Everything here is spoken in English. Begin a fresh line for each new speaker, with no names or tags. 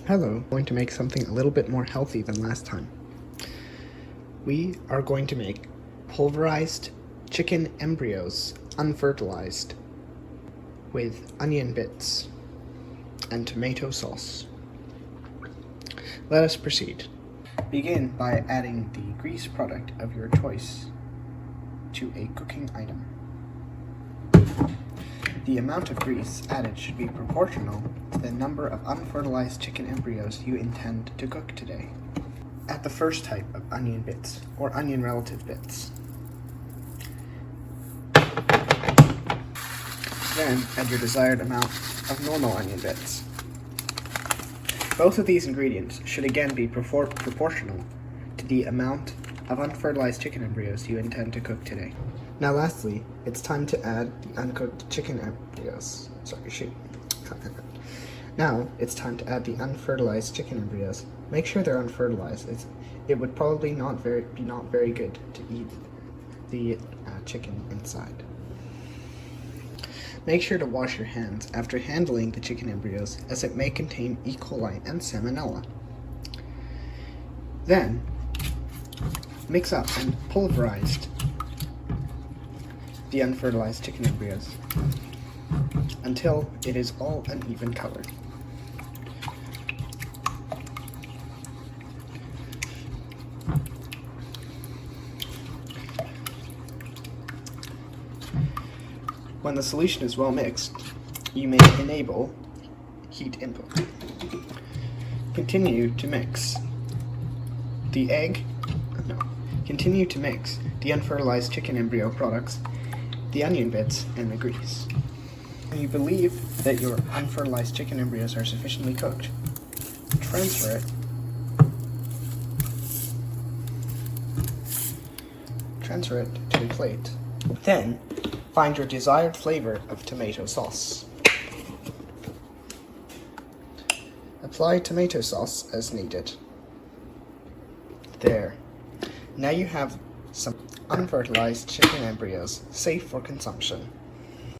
Hello, I'm going to make something a little bit more healthy than last time. We are going to make pulverized chicken embryos, unfertilized, with onion bits and tomato sauce. Let us proceed. Begin by adding the grease product of your choice to a cooking item. The amount of grease added should be proportional to the number of unfertilized chicken embryos you intend to cook today. Add the first type of onion bits, or onion relative bits. Then add your desired amount of normal onion bits. Both of these ingredients should again be proportional to the amount of unfertilized chicken embryos you intend to cook today. Now lastly, it's time to add the uncooked chicken embryos. Now it's time to add the unfertilized chicken embryos. Make sure they're unfertilized. It would probably not very good to eat the chicken inside. Make sure to wash your hands after handling the chicken embryos, as it may contain E. coli and salmonella. Then mix up and pulverize the unfertilized chicken embryos until it is all an even color. When the solution is well mixed, you may enable heat input. Continue to mix the unfertilized chicken embryo products, the onion bits, and the grease. When you believe that your unfertilized chicken embryos are sufficiently cooked, transfer it to a plate. Then, find your desired flavor of tomato sauce. Apply tomato sauce as needed. There. Now you have some unfertilized chicken embryos safe for consumption.